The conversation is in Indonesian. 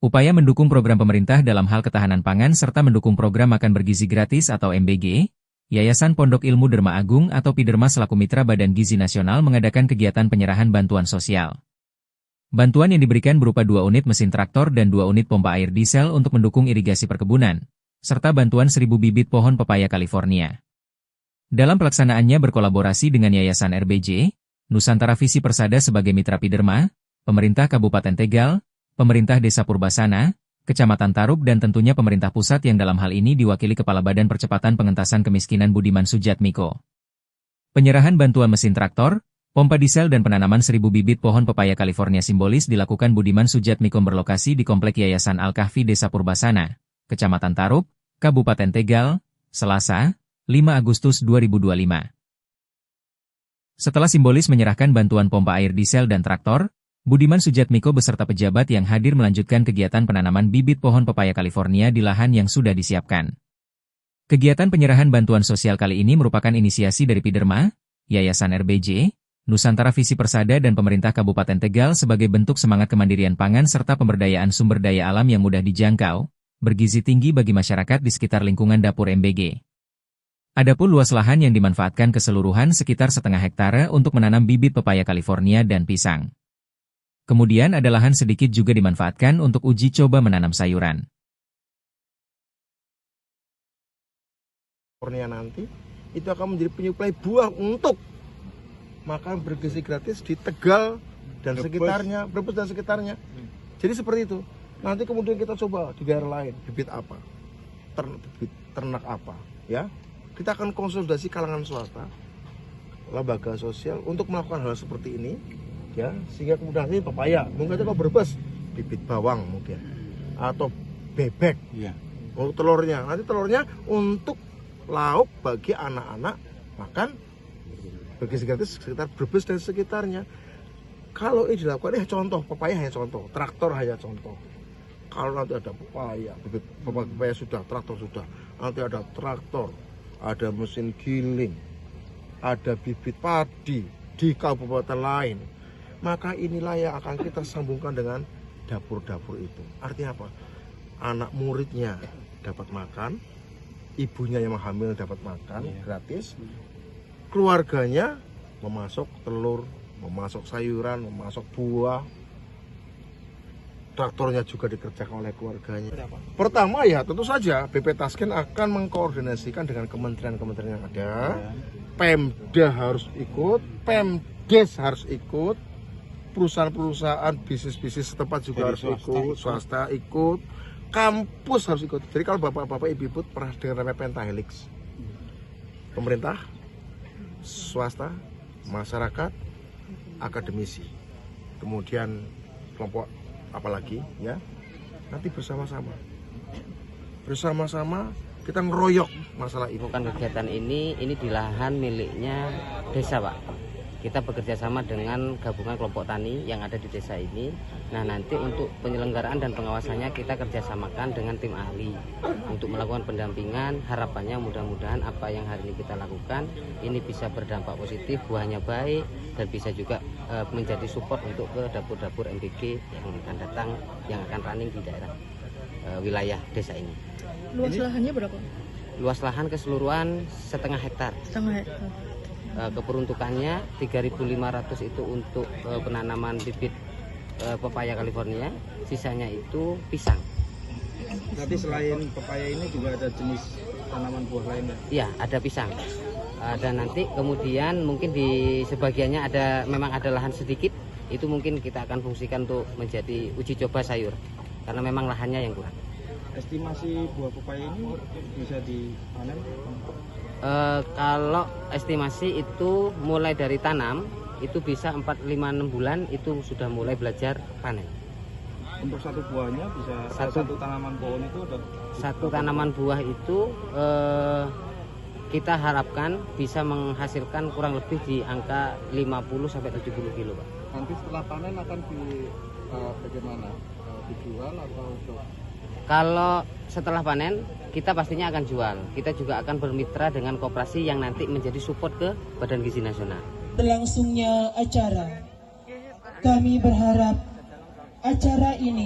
Upaya mendukung program pemerintah dalam hal ketahanan pangan serta mendukung program makan bergizi gratis atau MBG, Yayasan Pondok Ilmu Dharma Agung atau Piderma selaku mitra Badan Gizi Nasional mengadakan kegiatan penyerahan bantuan sosial. Bantuan yang diberikan berupa 2 unit mesin traktor dan 2 unit pompa air diesel untuk mendukung irigasi perkebunan, serta bantuan 1.000 bibit pohon pepaya California. Dalam pelaksanaannya berkolaborasi dengan Yayasan RBJ, Nusantara Visi Persada sebagai mitra Piderma, pemerintah Kabupaten Tegal, pemerintah Desa Purbasana, Kecamatan Tarub dan tentunya pemerintah pusat yang dalam hal ini diwakili Kepala Badan Percepatan Pengentasan Kemiskinan Budiman Sujatmiko. Penyerahan bantuan mesin traktor, pompa diesel dan penanaman 1.000 bibit pohon pepaya California simbolis dilakukan Budiman Sujatmiko berlokasi di Komplek Yayasan Al-Kahfi Desa Purbasana, Kecamatan Tarub, Kabupaten Tegal, Selasa, 5 Agustus 2025. Setelah simbolis menyerahkan bantuan pompa air diesel dan traktor, Budiman Sujatmiko beserta pejabat yang hadir melanjutkan kegiatan penanaman bibit pohon pepaya California di lahan yang sudah disiapkan. Kegiatan penyerahan bantuan sosial kali ini merupakan inisiasi dari Piderma, Yayasan RBJ, Nusantara Visi Persada dan pemerintah Kabupaten Tegal sebagai bentuk semangat kemandirian pangan serta pemberdayaan sumber daya alam yang mudah dijangkau, bergizi tinggi bagi masyarakat di sekitar lingkungan dapur MBG. Adapun luas lahan yang dimanfaatkan keseluruhan sekitar 0,5 hektare untuk menanam bibit pepaya California dan pisang. Kemudian ada lahan sedikit juga dimanfaatkan untuk uji coba menanam sayuran. California nanti itu akan menjadi penyuplai buah untuk makan bergizi gratis di Tegal dan sekitarnya, Brebes dan sekitarnya. Jadi seperti itu. Nanti kemudian kita coba di daerah lain, bibit apa, ternak apa, ya. Kita akan konsolidasi kalangan swasta, lembaga sosial untuk melakukan hal seperti ini. Ya, sehingga kemudian nanti pepaya, mungkin aja kalau berbes bibit bawang mungkin atau bebek ya. Untuk telurnya, nanti telurnya untuk lauk bagi anak-anak makan bergizi gratis sekitar Brebes dan sekitarnya. Kalau ini dilakukan, contoh pepaya hanya contoh, traktor hanya contoh. Kalau nanti ada pepaya, bibit pepaya sudah, traktor sudah, nanti ada traktor, ada mesin giling, ada bibit padi di kabupaten lain. Maka inilah yang akan kita sambungkan dengan dapur-dapur itu. Artinya apa? Anak muridnya dapat makan, ibunya yang hamil dapat makan gratis, keluarganya memasok telur, memasok sayuran, memasok buah, traktornya juga dikerjakan oleh keluarganya. Pertama ya tentu saja BP Tasken akan mengkoordinasikan dengan kementerian-kementerian yang ada, Pemda harus ikut, Pemdes harus ikut, perusahaan-perusahaan bisnis-bisnis setempat juga harus ikut, swasta ikut, kampus harus ikut. Jadi kalau bapak-bapak ibu-ibu pernah dengar namanya pentahelix, pemerintah, swasta, masyarakat, akademisi, kemudian kelompok apalagi ya, nanti bersama-sama kita ngeroyok masalah ini. Bukan kegiatan ini di lahan miliknya desa, Pak. Kita bekerja sama dengan gabungan kelompok tani yang ada di desa ini. Nah, nanti untuk penyelenggaraan dan pengawasannya kita kerjasamakan dengan tim ahli untuk melakukan pendampingan. Harapannya mudah-mudahan apa yang hari ini kita lakukan ini bisa berdampak positif, buahnya baik, dan bisa juga menjadi support untuk ke dapur-dapur MBG yang akan datang, yang akan running di daerah wilayah desa ini. Luas lahannya berapa? Luas lahan keseluruhan 0,5 hektar. 0,5 hektar. Keperuntukannya 3.500 itu untuk penanaman bibit pepaya California, sisanya itu pisang. Nanti selain pepaya ini juga ada jenis tanaman buah lainnya? Iya, ada pisang. Dan nanti kemudian mungkin di sebagiannya memang ada lahan sedikit, itu mungkin kita akan fungsikan untuk menjadi uji coba sayur, karena memang lahannya yang kurang. Estimasi buah pepaya ini bisa dipanen? Kalau estimasi itu mulai dari tanam itu bisa 4, 5, 6 bulan itu sudah mulai belajar panen. Untuk satu buahnya bisa satu tanaman pohon itu ada satu tanaman buah itu kita harapkan bisa menghasilkan kurang lebih di angka 50 sampai 70 kilo, Pak. Nanti setelah panen akan bagaimana? Dijual atau untuk? Kalau setelah panen, kita pastinya akan jual. Kita juga akan bermitra dengan koperasi yang nanti menjadi support ke Badan Gizi Nasional. Berlangsungnya acara, kami berharap acara ini